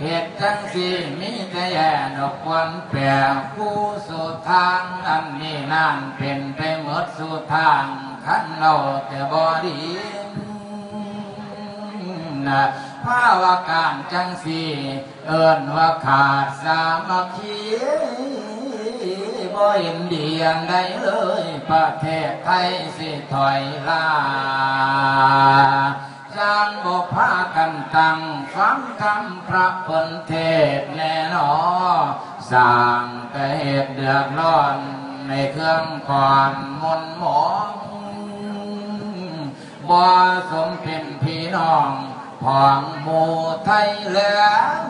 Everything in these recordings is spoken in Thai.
เหตุจังสีมีแต่แย่ดอกควันแปรผู้สู่ทางอันนี้นั่นเป็นไปหมดสู่ทางขันเราแต่บ่ดีนะภาวะการจังสีเอิ้นว่าขาดสามัคคีบ่เห็นดีอย่างใดเลยประเทศไทยสิถอยล่าสร้างบ่พากันตั้งฟังคำพระเพิ่นเทศแน่นอสร้างแต่เหตุเดือดร้อนในเครื่องก่อนมนหมองบ่สมเป็นพี่น้องพ้องหมู่ไทยเหลือง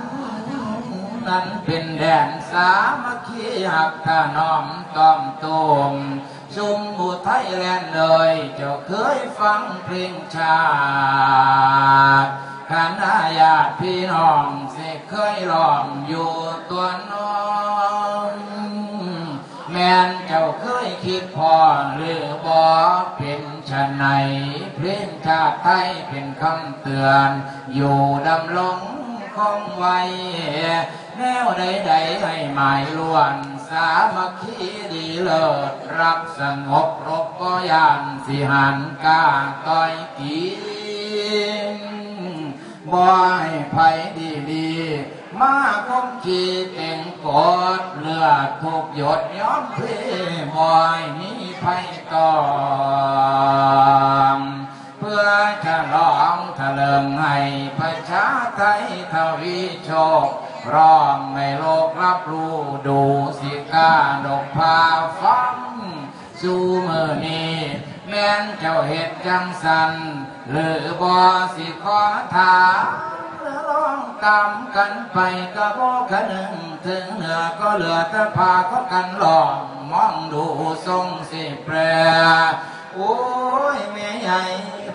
นั้นเป็นแดนสามัคคีหักถนอมต้อมตูมชุมหมู่ไทยแลนด์เลยเจ้าเคยฟังเพลงชาติคณะญาติพี่น้องสิเคยร้องอยู่ตัวน้องแม่นเจ้าเคยคิดพอหรือบ่เป็นชะไหนเพลงชาติไทยเป็นคำเตือนอยู่ดำรงคงไว้แนวใดๆให้หมายล้วนสามัคคีดีเลิศรักสงบรบก็ยานสิหันกาต้อยกีบ่ให้ไผดีมาคมขีเก่งกดเลือดทุกหยดย้อมเพลบ่อยนี้ไผก่อนเพื่อจะร้องทะเลิงให้ประชาไทยทวีโชคร้องในโลกรับรู้ดูสิกาดกพาฟังสู่มือนี้แม้นเจ้าเหตุจังสันหรือบ่สิขอถามร้องตามกันไปก็บ่คะนึงถึงเหนือก็เหลือแต่พาเขากันลองมองดูทรงสิแปรโอ้ยแม่ใหญ่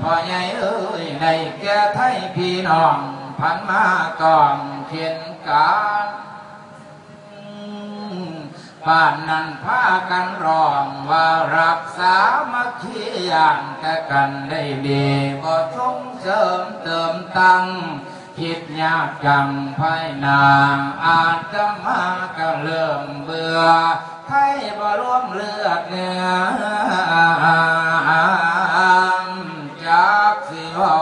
พ่อใหญ่เอ้ยในแก่ไทยพี่น้องพันมากองเขียนการบ้านนั้นพากันร้องว่ารักษามัคคีอย่างแต่กันได้ดีบ่ส่งเสริมเติมตั้งคิดยากจังภายนาอาจจะมาก็เริ่มเบื่อไทยบ่ร่วมเลือดเนื้อจากสิเว้า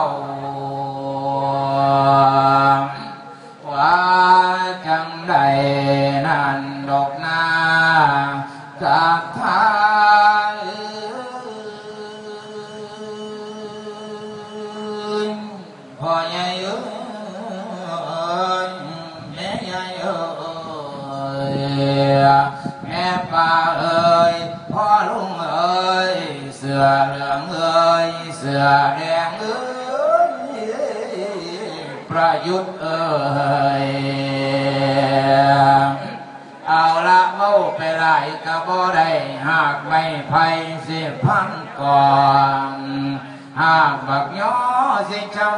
ว่าจังใดนั่นดอกนาจากไทยพ่อใหญ่เอ้ยแม่ใหญ่เอ้ยแม่ป้าเอ้ยพ่อลุงเอ้ยเสือเหลืองเอ้ยเสือแดงเอ้ยประยุทธ์เอ้ยเอาละเมาไปไล่กะบ่ได้หากไม่ไผ่สิพันก่อนหากบักย้อสิเจ้า